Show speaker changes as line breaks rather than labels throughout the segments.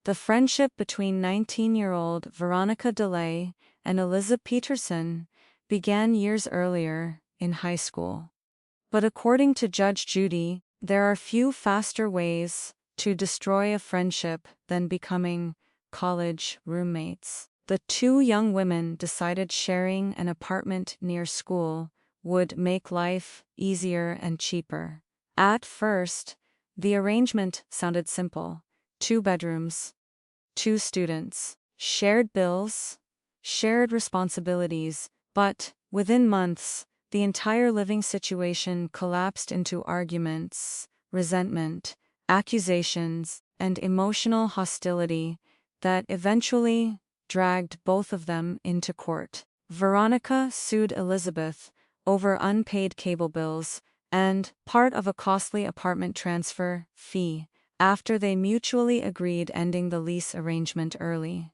The friendship between 19-year-old Veronica DeLay and Eliza Peterson began years earlier, in high school. But according to Judge Judy, there are few faster ways to destroy a friendship than becoming college roommates. The two young women decided sharing an apartment near school would make life easier and cheaper. At first, the arrangement sounded simple: 2 bedrooms, 2 students, shared bills, shared responsibilities, but within months, the entire living situation collapsed into arguments, resentment, accusations, and emotional hostility that eventually dragged both of them into court. Veronica sued Elizabeth over unpaid cable bills and part of a costly apartment transfer fee after they mutually agreed ending the lease arrangement early.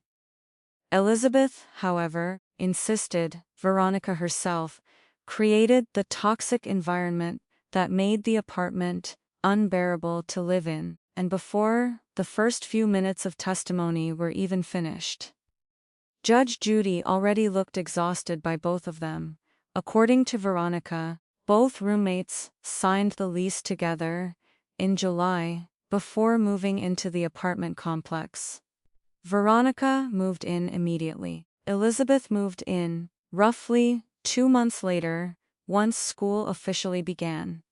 Elizabeth, however, insisted Veronica herself created the toxic environment that made the apartment unbearable to live in, and before the first few minutes of testimony were even finished, Judge Judy already looked exhausted by both of them. According to Veronica, both roommates signed the lease together in July before moving into the apartment complex. Veronica moved in immediately. Elizabeth moved in roughly 2 months later, once school officially began.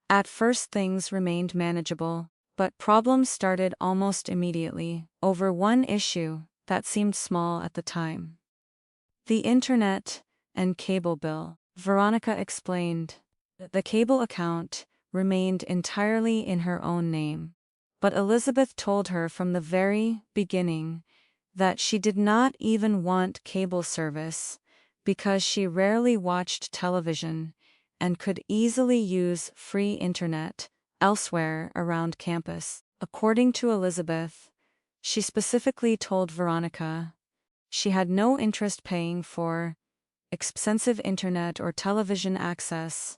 At first, things remained manageable, but problems started almost immediately over one issue that seemed small at the time: the internet and cable bill. Veronica explained that the cable account remained entirely in her own name, but Elizabeth told her from the very beginning that she did not even want cable service because she rarely watched television and could easily use free internet elsewhere around campus. According to Elizabeth, she specifically told Veronica she had no interest paying for expensive internet or television access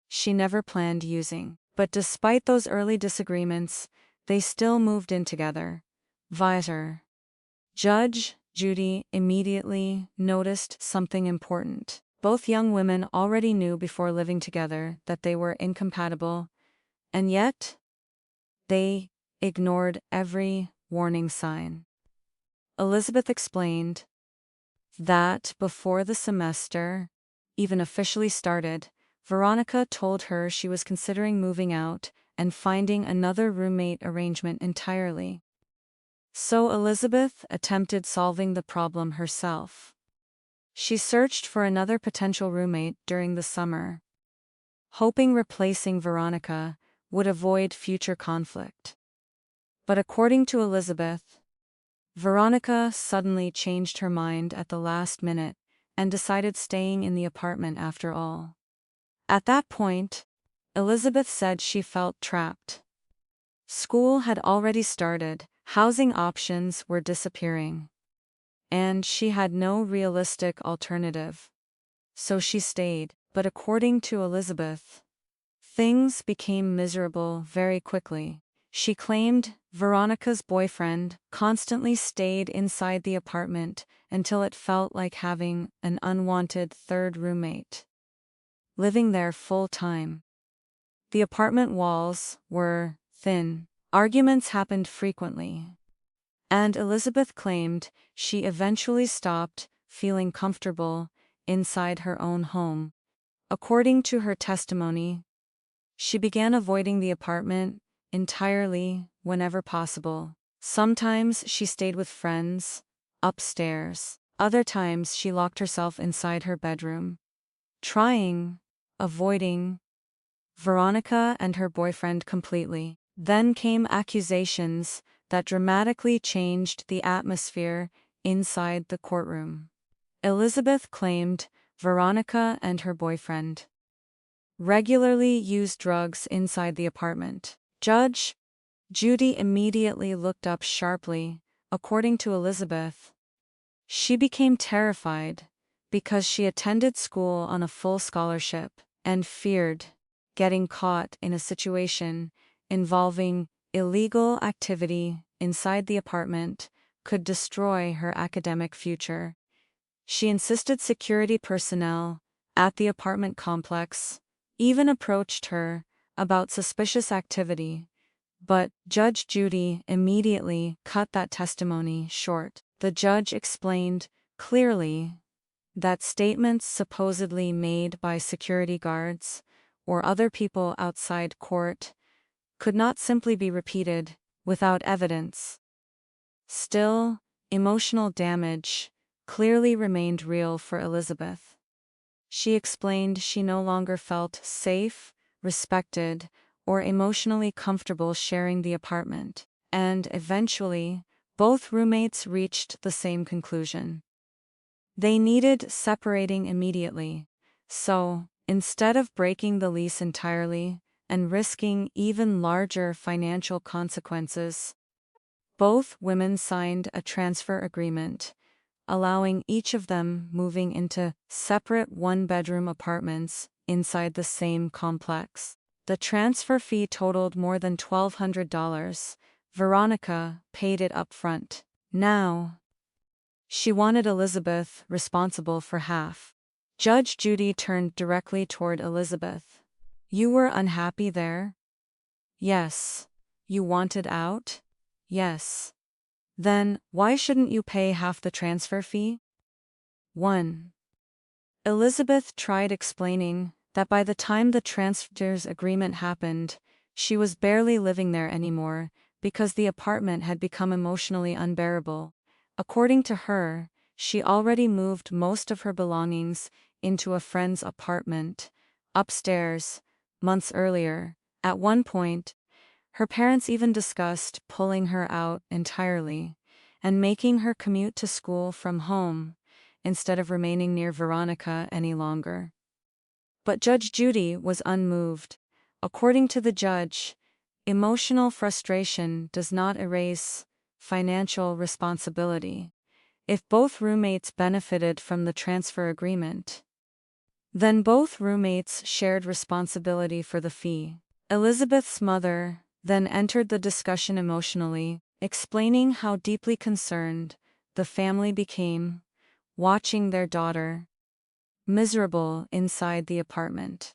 she never planned using. But despite those early disagreements, they still moved in together. Judge Judy immediately noticed something important. Both young women already knew before living together that they were incompatible, and yet they ignored every warning sign. Elizabeth explained that before the semester even officially started, Veronica told her she was considering moving out and finding another roommate arrangement entirely. So Elizabeth attempted solving the problem herself. She searched for another potential roommate during the summer, hoping replacing Veronica would avoid future conflict. But according to Elizabeth, Veronica suddenly changed her mind at the last minute and decided staying in the apartment after all. At that point, Elizabeth said she felt trapped. School had already started, housing options were disappearing, and she had no realistic alternative. So she stayed. But according to Elizabeth, things became miserable very quickly. She claimed Veronica's boyfriend constantly stayed inside the apartment until it felt like having an unwanted third roommate living there full time. The apartment walls were thin. Arguments happened frequently, and Elizabeth claimed she eventually stopped feeling comfortable inside her own home. According to her testimony, she began avoiding the apartment entirely whenever possible. Sometimes she stayed with friends upstairs. Other times she locked herself inside her bedroom, avoiding Veronica and her boyfriend completely. Then came accusations that dramatically changed the atmosphere inside the courtroom. Elizabeth claimed Veronica and her boyfriend regularly used drugs inside the apartment. Judge Judy immediately looked up sharply. According to Elizabeth, she became terrified because she attended school on a full scholarship and feared getting caught in a situation involving illegal activity inside the apartment could destroy her academic future. She insisted security personnel at the apartment complex even approached her about suspicious activity, but Judge Judy immediately cut that testimony short. The judge explained clearly that statements supposedly made by security guards or other people outside court could not simply be repeated without evidence. Still, emotional damage clearly remained real for Elizabeth. She explained she no longer felt safe, respected, or emotionally comfortable sharing the apartment, and eventually, both roommates reached the same conclusion. They needed separating immediately, so, instead of breaking the lease entirely and risking even larger financial consequences, both women signed a transfer agreement, allowing each of them moving into separate one-bedroom apartments inside the same complex. The transfer fee totaled more than $1,200. Veronica paid it up front. Now, she wanted Elizabeth responsible for half. Judge Judy turned directly toward Elizabeth. You were unhappy there? Yes. You wanted out? Yes. Then, why shouldn't you pay half the transfer fee? 1. Elizabeth tried explaining that by the time the transfer's agreement happened, she was barely living there anymore because the apartment had become emotionally unbearable. According to her, she already moved most of her belongings into a friend's apartment, upstairs, months earlier. At one point, her parents even discussed pulling her out entirely and making her commute to school from home instead of remaining near Veronica any longer. But Judge Judy was unmoved. According to the judge, emotional frustration does not erase financial responsibility. If both roommates benefited from the transfer agreement, then both roommates shared responsibility for the fee. Elizabeth's mother then entered the discussion emotionally, explaining how deeply concerned the family became watching their daughter miserable inside the apartment.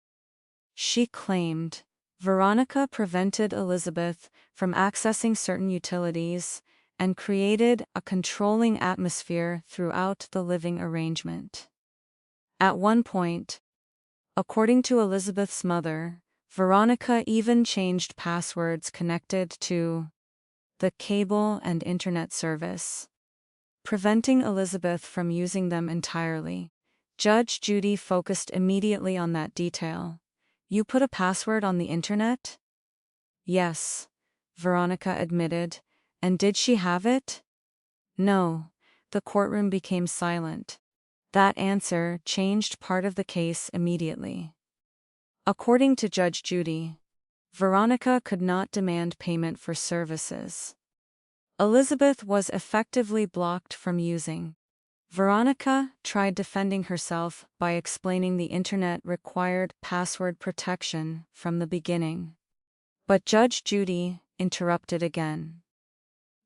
She claimed Veronica prevented Elizabeth from accessing certain utilities and created a controlling atmosphere throughout the living arrangement. At one point, according to Elizabeth's mother, Veronica even changed passwords connected to the cable and internet service, preventing Elizabeth from using them entirely. Judge Judy focused immediately on that detail. You put a password on the internet? Yes, Veronica admitted. And did she have it? No. The courtroom became silent. That answer changed part of the case immediately. According to Judge Judy, Veronica could not demand payment for services Elizabeth was effectively blocked from using. Veronica tried defending herself by explaining the internet required password protection from the beginning. But Judge Judy interrupted again.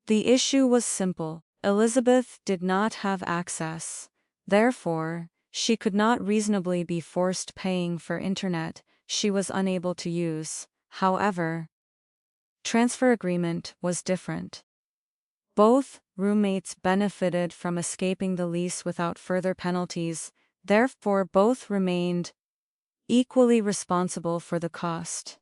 The issue was simple. Elizabeth did not have access. Therefore, she could not reasonably be forced paying for internet she was unable to use. However, transfer agreement was different. Both roommates benefited from escaping the lease without further penalties, therefore both remained equally responsible for the cost.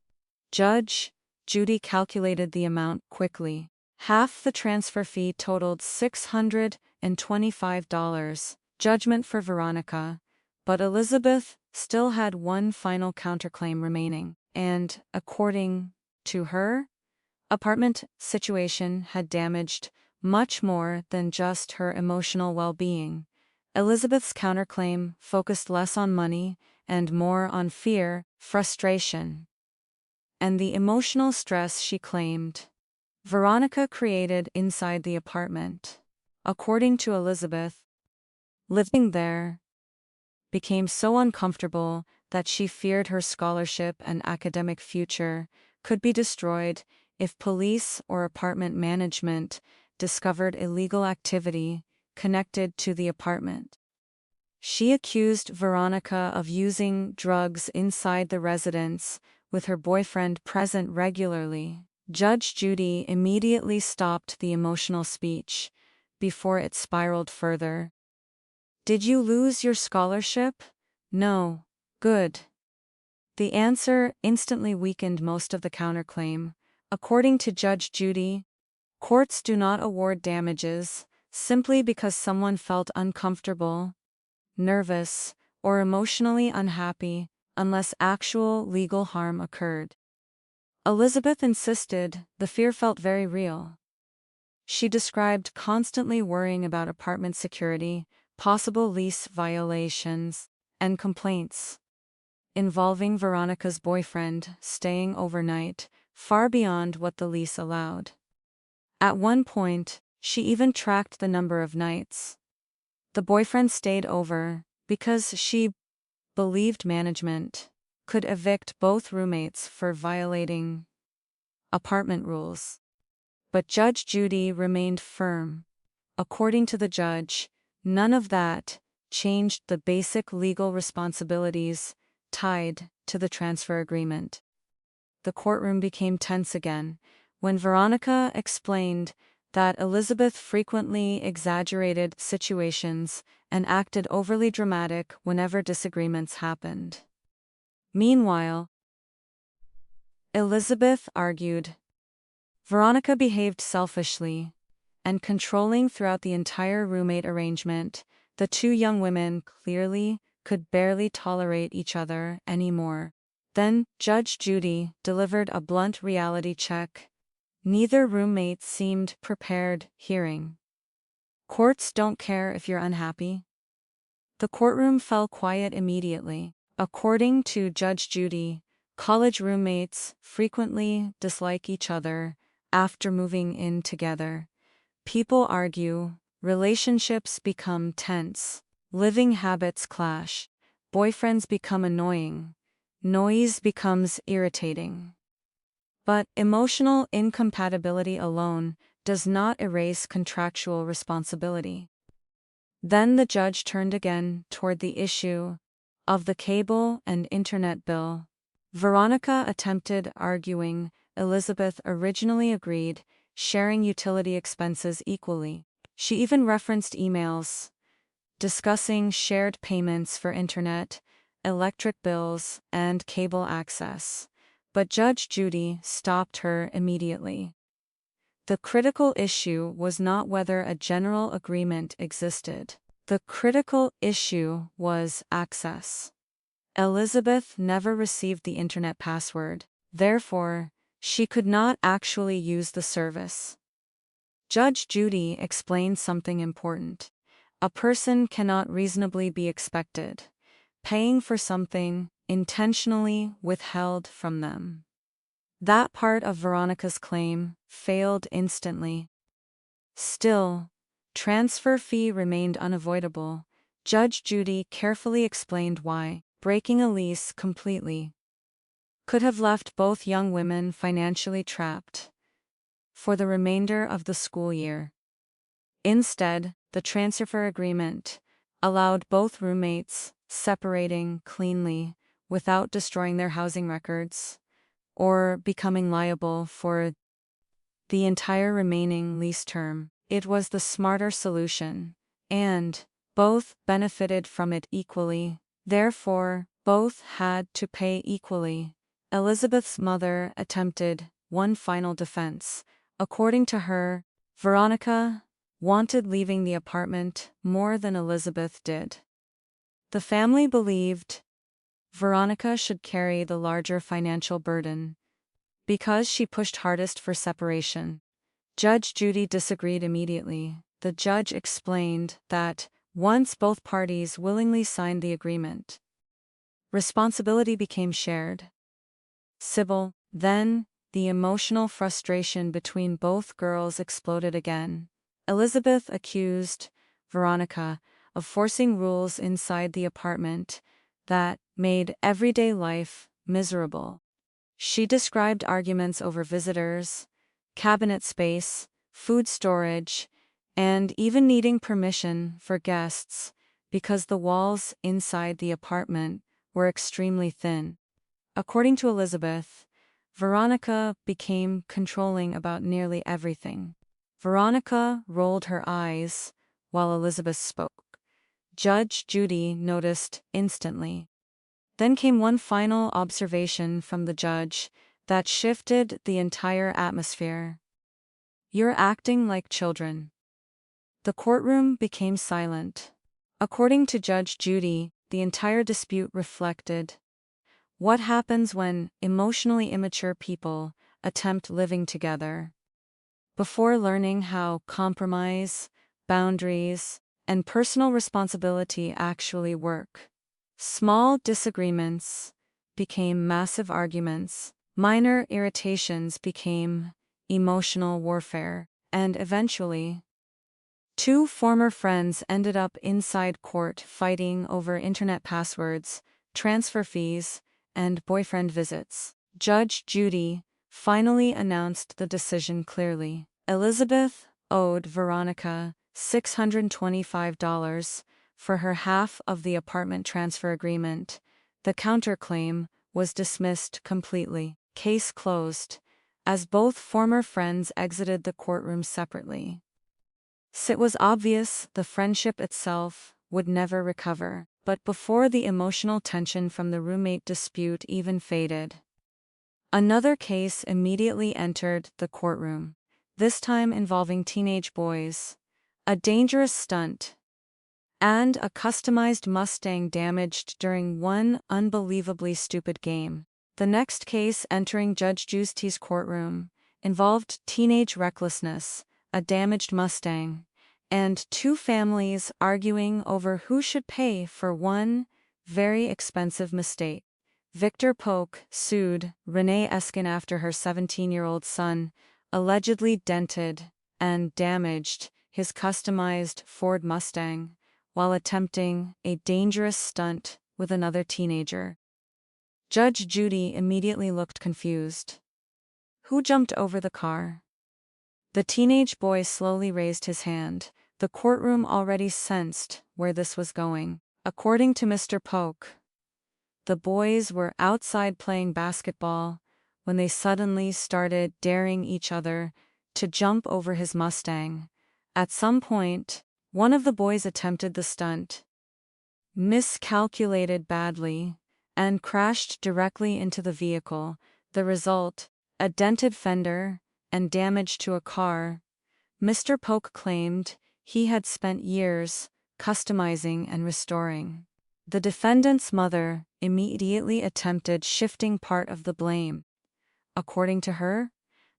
Judge Judy calculated the amount quickly. Half the transfer fee totaled $625, judgment for Veronica, but Elizabeth still had one final counterclaim remaining, and, according to her, apartment situation had damaged much more than just her emotional well-being. Elizabeth's counterclaim focused less on money and more on fear, frustration, and the emotional stress she claimed Veronica created inside the apartment. According to Elizabeth, living there became so uncomfortable that she feared her scholarship and academic future could be destroyed if police or apartment management discovered illegal activity connected to the apartment. She accused Veronica of using drugs inside the residence, with her boyfriend present regularly. Judge Judy immediately stopped the emotional speech before it spiraled further. Did you lose your scholarship? No. Good. The answer instantly weakened most of the counterclaim. According to Judge Judy, courts do not award damages simply because someone felt uncomfortable, nervous, or emotionally unhappy, unless actual legal harm occurred. Elizabeth insisted the fear felt very real. She described constantly worrying about apartment security, possible lease violations, and complaints involving Veronica's boyfriend staying overnight, far beyond what the lease allowed. At one point, she even tracked the number of nights the boyfriend stayed over, because she believed management could evict both roommates for violating apartment rules. But Judge Judy remained firm. According to the judge, none of that changed the basic legal responsibilities tied to the transfer agreement. The courtroom became tense again when Veronica explained that Elizabeth frequently exaggerated situations and acted overly dramatic whenever disagreements happened. Meanwhile, Elizabeth argued Veronica behaved selfishly and controlling throughout the entire roommate arrangement. The two young women clearly could barely tolerate each other anymore. Then Judge Judy delivered a blunt reality check. Neither roommate seemed prepared. Hearing. Courts don't care if you're unhappy. The courtroom fell quiet immediately. According to Judge Judy, college roommates frequently dislike each other after moving in together. People argue, relationships become tense, living habits clash, boyfriends become annoying, noise becomes irritating. But emotional incompatibility alone does not erase contractual responsibility. Then the judge turned again toward the issue of the cable and internet bill. Veronica attempted arguing Elizabeth originally agreed, sharing utility expenses equally. She even referenced emails discussing shared payments for internet, electric bills, and cable access. But Judge Judy stopped her immediately. The critical issue was not whether a general agreement existed. The critical issue was access. Elizabeth never received the internet password, therefore, she could not actually use the service. Judge Judy explained something important. A person cannot reasonably be expected paying for something intentionally withheld from them. That part of Veronica's claim failed instantly. Still, transfer fee remained unavoidable. Judge Judy carefully explained why breaking a lease completely could have left both young women financially trapped for the remainder of the school year. Instead, the transfer agreement allowed both roommates separating cleanly without destroying their housing records or becoming liable for the entire remaining lease term. It was the smarter solution, and both benefited from it equally. Therefore, both had to pay equally. Elizabeth's mother attempted one final defense. According to her, Veronica wanted leaving the apartment more than Elizabeth did. The family believed Veronica should carry the larger financial burden because she pushed hardest for separation. Judge Judy disagreed immediately. The judge explained that once both parties willingly signed the agreement, responsibility became shared. Sybil, then, the emotional frustration between both girls exploded again. Elizabeth accused Veronica of forcing rules inside the apartment that made everyday life miserable. She described arguments over visitors, cabinet space, food storage, and even needing permission for guests because the walls inside the apartment were extremely thin. According to Elizabeth, Veronica became controlling about nearly everything. Veronica rolled her eyes while Elizabeth spoke. Judge Judy noticed instantly. Then came one final observation from the judge that shifted the entire atmosphere. "You're acting like children." The courtroom became silent. According to Judge Judy, the entire dispute reflected what happens when emotionally immature people attempt living together. Before learning how compromise, boundaries, and personal responsibility actually work. Small disagreements became massive arguments, minor irritations became emotional warfare, and eventually, two former friends ended up inside court fighting over internet passwords, transfer fees, and boyfriend visits. Judge Judy finally announced the decision clearly. Elizabeth owed Veronica $625 for her half of the apartment transfer agreement. The counterclaim was dismissed completely. Case closed, as both former friends exited the courtroom separately. It was obvious the friendship itself would never recover, but before the emotional tension from the roommate dispute even faded, another case immediately entered the courtroom, this time involving teenage boys, a dangerous stunt, and a customized Mustang damaged during one unbelievably stupid game. The next case entering Judge Judy's courtroom involved teenage recklessness, a damaged Mustang, and two families arguing over who should pay for one very expensive mistake. Victor Polk sued Renee Eskin after her 17-year-old son allegedly dented and damaged his customized Ford Mustang while attempting a dangerous stunt with another teenager. Judge Judy immediately looked confused. Who jumped over the car? The teenage boy slowly raised his hand. The courtroom already sensed where this was going. According to Mr. Polk, the boys were outside playing basketball when they suddenly started daring each other to jump over his Mustang. At some point, one of the boys attempted the stunt, miscalculated badly, and crashed directly into the vehicle. The result, a dented fender and damage to a car. Mr. Polk claimed he had spent years customizing and restoring. The defendant's mother immediately attempted shifting part of the blame. According to her,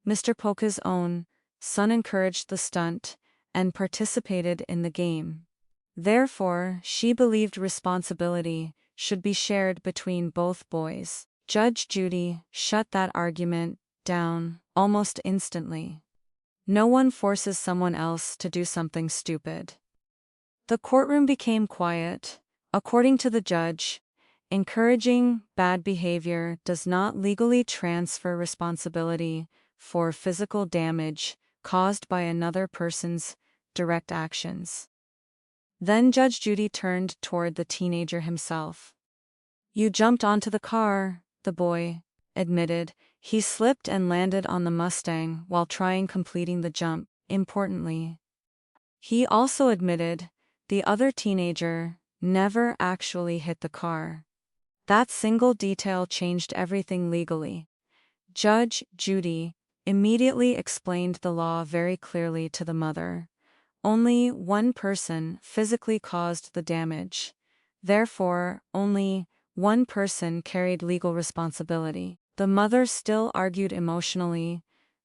Mr. Polk's own son encouraged the stunt and participated in the game. Therefore, she believed responsibility should be shared between both boys. Judge Judy shut that argument down almost instantly. No one forces someone else to do something stupid. The courtroom became quiet. According to the judge, encouraging bad behavior does not legally transfer responsibility for physical damage caused by another person's direct actions. Then Judge Judy turned toward the teenager himself. "You jumped onto the car," the boy admitted. He slipped and landed on the Mustang while completing the jump. Importantly, he also admitted the other teenager never actually hit the car. That single detail changed everything legally. Judge Judy immediately explained the law very clearly to the mother. Only one person physically caused the damage. Therefore, only one person carried legal responsibility. The mother still argued emotionally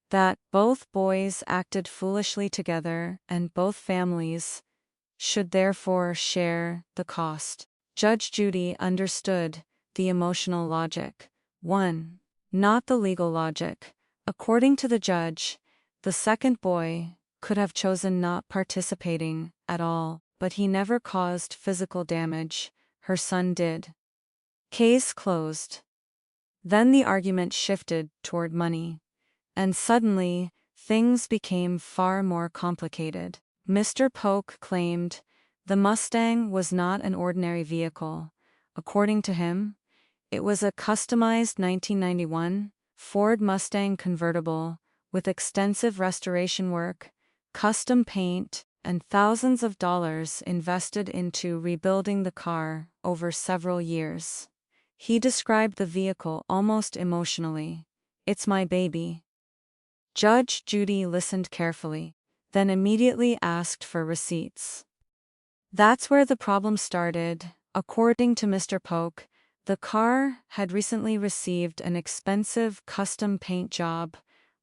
that both boys acted foolishly together and both families should therefore share the cost. Judge Judy understood the emotional logic. 1. Not the legal logic. According to the judge, the second boy could have chosen not participating at all, but he never caused physical damage. Her son did. Case closed. Then the argument shifted toward money. And suddenly, things became far more complicated. Mr. Polk claimed the Mustang was not an ordinary vehicle. According to him, it was a customized 1991 Ford Mustang convertible with extensive restoration work, custom paint, and thousands of dollars invested into rebuilding the car over several years. He described the vehicle almost emotionally. "It's my baby." Judge Judy listened carefully, then immediately asked for receipts. That's where the problem started. According to Mr. Polk, the car had recently received an expensive custom paint job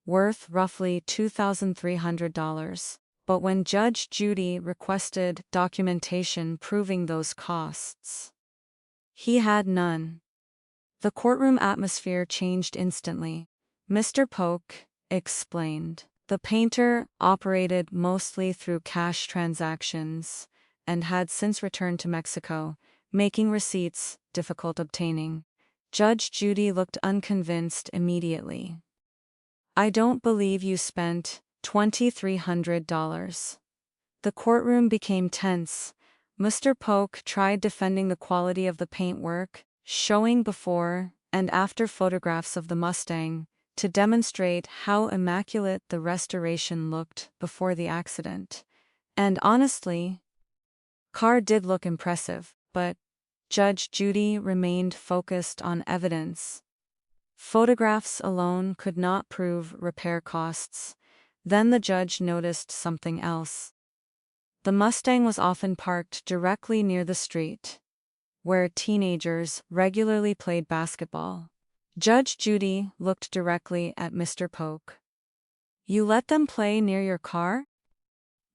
worth roughly $2,300. But when Judge Judy requested documentation proving those costs, he had none. The courtroom atmosphere changed instantly. Mr. Polk explained the painter operated mostly through cash transactions and had since returned to Mexico, making receipts difficult obtaining. Judge Judy looked unconvinced immediately. "I don't believe you spent $2,300. The courtroom became tense. Mr. Polk tried defending the quality of the paintwork, showing before and after photographs of the Mustang to demonstrate how immaculate the restoration looked before the accident. And honestly, car did look impressive, but Judge Judy remained focused on evidence. Photographs alone could not prove repair costs. Then the judge noticed something else. The Mustang was often parked directly near the street, where teenagers regularly played basketball. Judge Judy looked directly at Mr. Polk. "You let them play near your car?"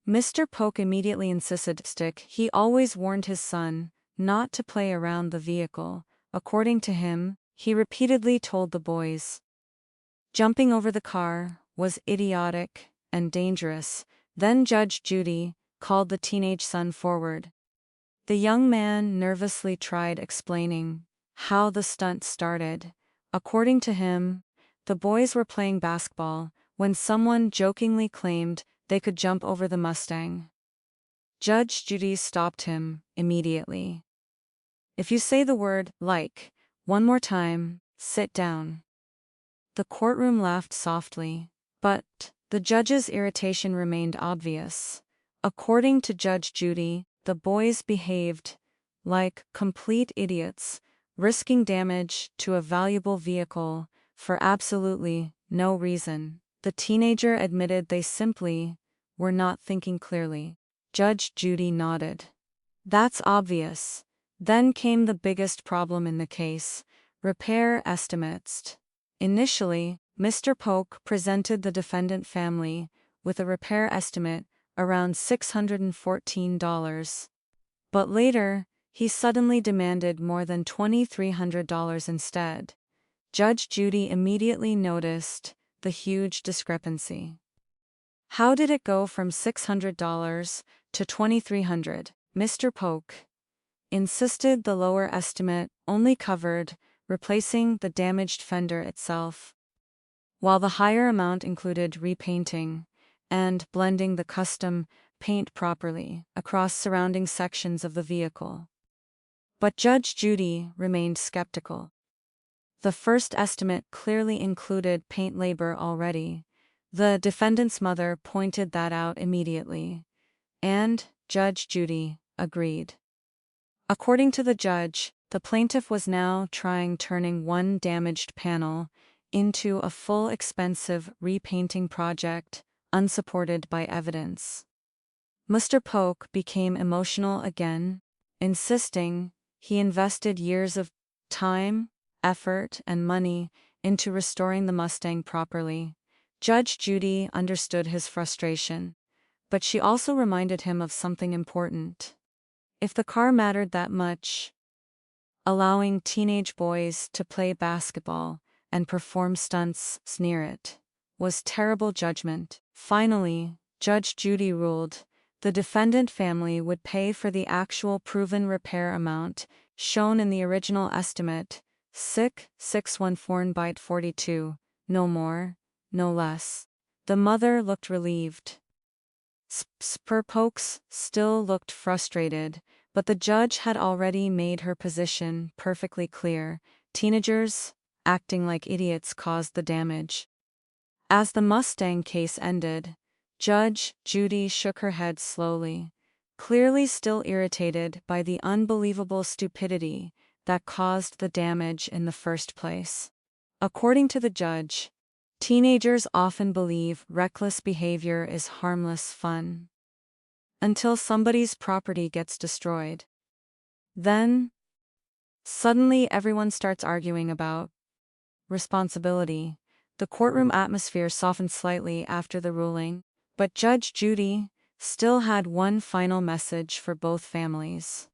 Mr. Polk immediately insisted. He always warned his son not to play around the vehicle. According to him, he repeatedly told the boys jumping over the car was idiotic and dangerous. Then Judge Judy called the teenage son forward. The young man nervously tried explaining how the stunt started. According to him, the boys were playing basketball when someone jokingly claimed they could jump over the Mustang. Judge Judy stopped him immediately. "If you say the word like one more time, sit down." The courtroom laughed softly, but the judge's irritation remained obvious. According to Judge Judy, the boys behaved like complete idiots, risking damage to a valuable vehicle for absolutely no reason. The teenager admitted they simply were not thinking clearly. Judge Judy nodded. "That's obvious." Then came the biggest problem in the case: repair estimates. Initially, Mr. Polk presented the defendant family with a repair estimate around $614. But later, he suddenly demanded more than $2,300 instead. Judge Judy immediately noticed the huge discrepancy. How did it go from $600 to $2,300? Mr. Polk insisted the lower estimate only covered replacing the damaged fender itself, while the higher amount included repainting and blending the custom paint properly across surrounding sections of the vehicle. But Judge Judy remained skeptical. The first estimate clearly included paint labor already. The defendant's mother pointed that out immediately, and Judge Judy agreed. According to the judge, the plaintiff was now turning one damaged panel into a full expensive repainting project, unsupported by evidence. Mr. Polk became emotional again, insisting he invested years of time, effort, and money into restoring the Mustang properly. Judge Judy understood his frustration, but she also reminded him of something important. If the car mattered that much, allowing teenage boys to play basketball and perform stunts near it was terrible judgment. Finally, Judge Judy ruled the defendant family would pay for the actual proven repair amount shown in the original estimate, Sick, 614 byte 42. No more, no less. The mother looked relieved. Spurpokes still looked frustrated, but the judge had already made her position perfectly clear. Teenagers, acting like idiots, caused the damage. As the Mustang case ended, Judge Judy shook her head slowly, clearly still irritated by the unbelievable stupidity that caused the damage in the first place. According to the judge, teenagers often believe reckless behavior is harmless fun until somebody's property gets destroyed. Then, suddenly everyone starts arguing about responsibility. The courtroom atmosphere softened slightly after the ruling, but Judge Judy still had one final message for both families.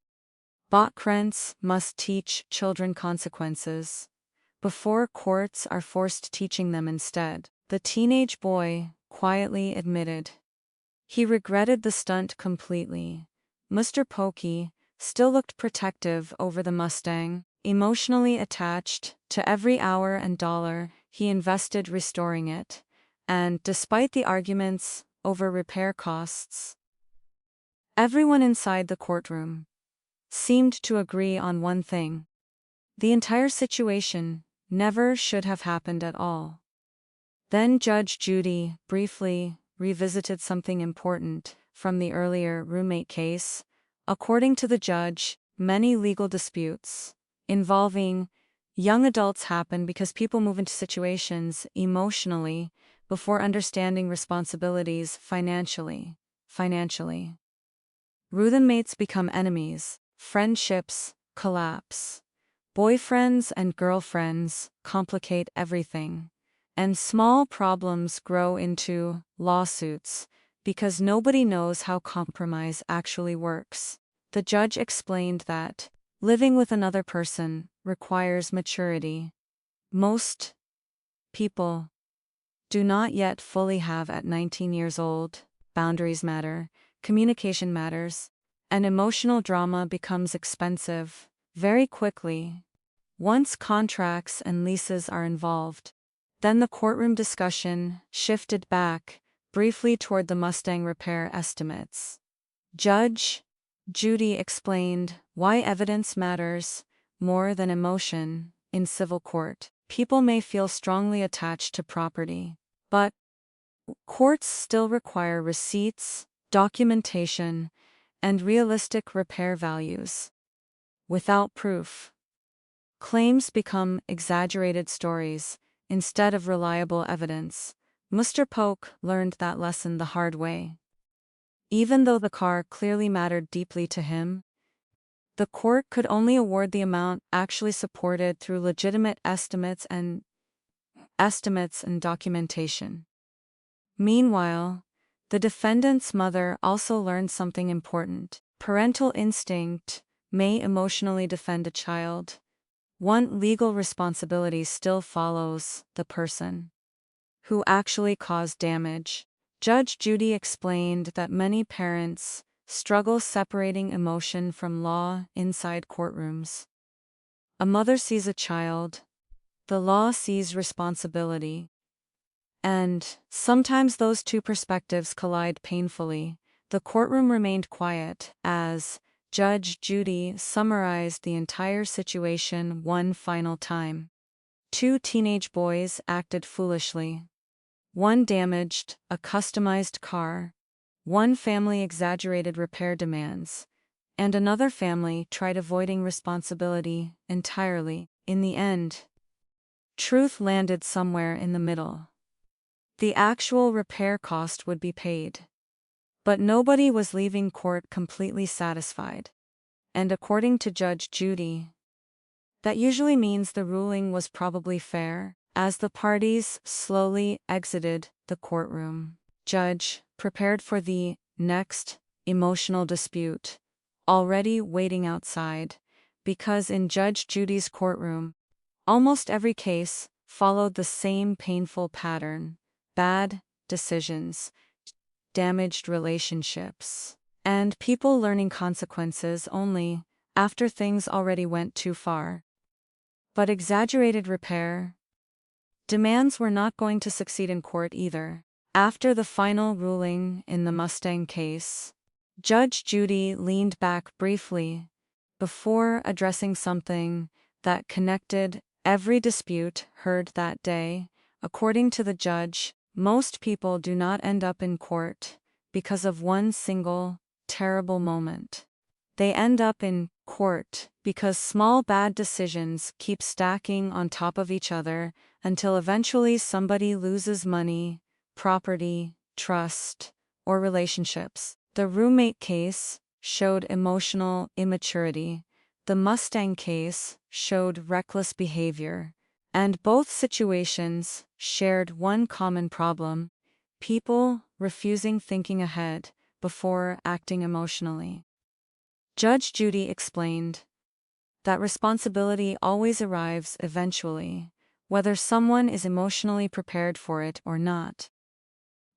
Parents must teach children consequences before courts are forced teaching them instead. The teenage boy quietly admitted he regretted the stunt completely. Mr. Pokey still looked protective over the Mustang, emotionally attached to every hour and dollar he invested restoring it, and despite the arguments over repair costs, everyone inside the courtroom seemed to agree on one thing: the entire situation never should have happened at all. Then Judge Judy briefly revisited something important from the earlier roommate case. According to the judge, many legal disputes involving young adults happen because people move into situations emotionally before understanding responsibilities financially. Roommates become enemies, friendships collapse, boyfriends and girlfriends complicate everything, and small problems grow into lawsuits because nobody knows how compromise actually works. The judge explained that living with another person requires maturity. Most people do not yet fully have at 19 years old. Boundaries matter, communication matters, and emotional drama becomes expensive very quickly once contracts and leases are involved. Then the courtroom discussion shifted back briefly toward the Mustang repair estimates. Judge Judy explained why evidence matters more than emotion in civil court. People may feel strongly attached to property, but courts still require receipts, documentation, and realistic repair values. Without proof, claims become exaggerated stories instead of reliable evidence. Mr. Polk learned that lesson the hard way. Even though the car clearly mattered deeply to him, the court could only award the amount actually supported through legitimate estimates and documentation. Meanwhile, the defendant's mother also learned something important. Parental instinct may emotionally defend a child. One legal responsibility still follows the person who actually caused damage. Judge Judy explained that many parents struggle separating emotion from law inside courtrooms. A mother sees a child, the law sees responsibility, and sometimes those two perspectives collide painfully. The courtroom remained quiet as Judge Judy summarized the entire situation one final time. Two teenage boys acted foolishly. One damaged a customized car, one family exaggerated repair demands, and another family tried avoiding responsibility entirely. In the end, truth landed somewhere in the middle. The actual repair cost would be paid. But nobody was leaving court completely satisfied. And according to Judge Judy, that usually means the ruling was probably fair. As the parties slowly exited the courtroom, Judge prepared for the next emotional dispute, already waiting outside, because in Judge Judy's courtroom, almost every case followed the same painful pattern: bad decisions, damaged relationships, and people learning consequences only after things already went too far. But exaggerated repair demands were not going to succeed in court either. After the final ruling in the Mustang case, Judge Judy leaned back briefly before addressing something that connected every dispute heard that day. According to the judge, most people do not end up in court because of one single, terrible moment. They end up in court because small bad decisions keep stacking on top of each other until eventually somebody loses money, property, trust, or relationships. The roommate case showed emotional immaturity. The Mustang case showed reckless behavior. And both situations shared one common problem: people refusing thinking ahead before acting emotionally. Judge Judy explained that responsibility always arrives eventually, whether someone is emotionally prepared for it or not.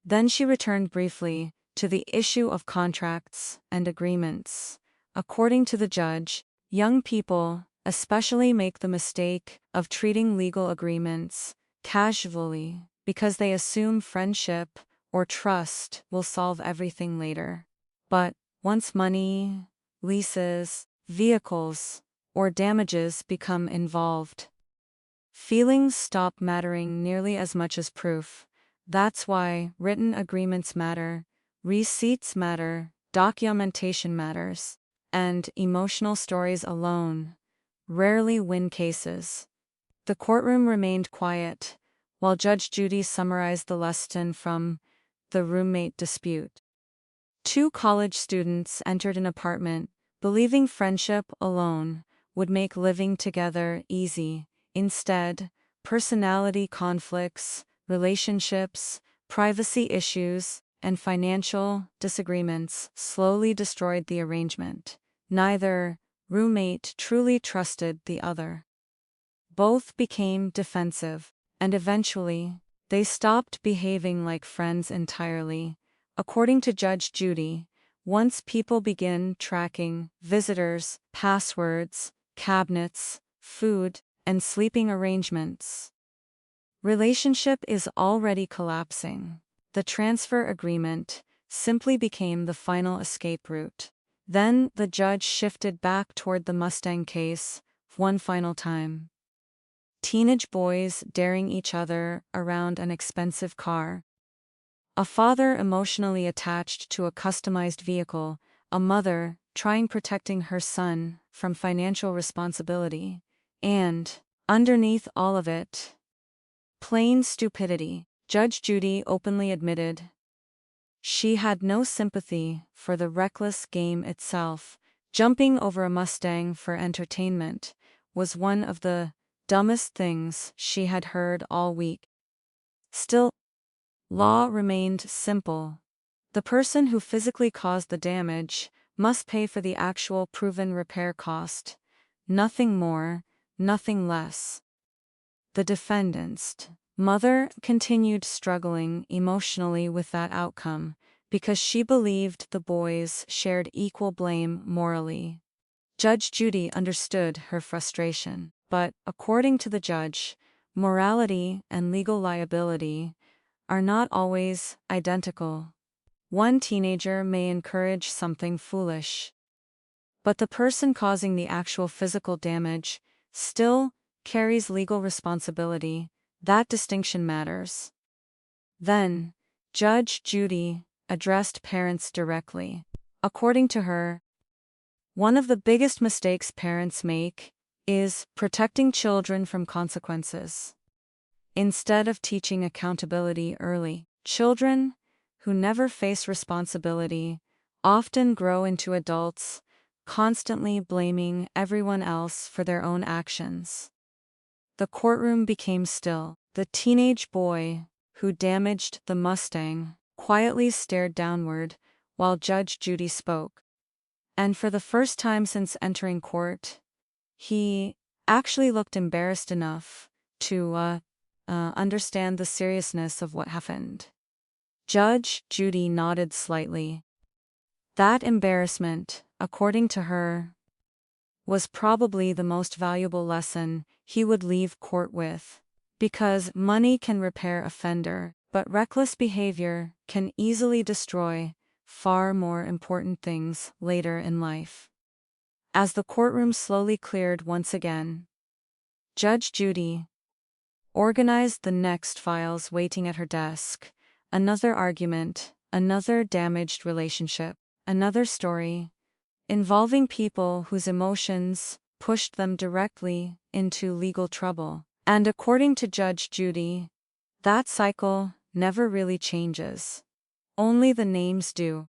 Then she returned briefly to the issue of contracts and agreements. According to the judge, young people especially make the mistake of treating legal agreements casually because they assume friendship or trust will solve everything later. But once money, leases, vehicles, or damages become involved, feelings stop mattering nearly as much as proof. That's why written agreements matter, receipts matter, documentation matters, and emotional stories alone rarely win cases. The courtroom remained quiet while Judge Judy summarized the lesson from the roommate dispute. Two college students entered an apartment, believing friendship alone would make living together easy. Instead, personality conflicts, relationships, privacy issues, and financial disagreements slowly destroyed the arrangement. Neither roommate truly trusted the other. Both became defensive, and eventually, they stopped behaving like friends entirely. According to Judge Judy, once people begin tracking visitors, passwords, cabinets, food, and sleeping arrangements, relationship is already collapsing. The transfer agreement simply became the final escape route. Then the judge shifted back toward the Mustang case one final time. Teenage boys daring each other around an expensive car. A father emotionally attached to a customized vehicle, a mother trying protecting her son from financial responsibility, and, underneath all of it, plain stupidity. Judge Judy openly admitted she had no sympathy for the reckless game itself. Jumping over a Mustang for entertainment was one of the dumbest things she had heard all week. Still, law remained simple. The person who physically caused the damage must pay for the actual proven repair cost. Nothing more, nothing less. The defendant's mother continued struggling emotionally with that outcome because she believed the boys shared equal blame morally. Judge Judy understood her frustration, but, according to the judge, morality and legal liability are not always identical. One teenager may encourage something foolish, but the person causing the actual physical damage still carries legal responsibility. That distinction matters. Then, Judge Judy addressed parents directly. According to her, one of the biggest mistakes parents make is protecting children from consequences. Instead of teaching accountability early, children who never face responsibility often grow into adults, constantly blaming everyone else for their own actions. The courtroom became still. The teenage boy who damaged the Mustang quietly stared downward while Judge Judy spoke. And for the first time since entering court, he actually looked embarrassed enough to understand the seriousness of what happened. Judge Judy nodded slightly. That embarrassment, according to her, was probably the most valuable lesson he would leave court with. Because money can repair a fender, but reckless behavior can easily destroy far more important things later in life. As the courtroom slowly cleared once again, Judge Judy organized the next files waiting at her desk. Another argument, another damaged relationship, another story involving people whose emotions pushed them directly into legal trouble. And according to Judge Judy, that cycle never really changes. Only the names do.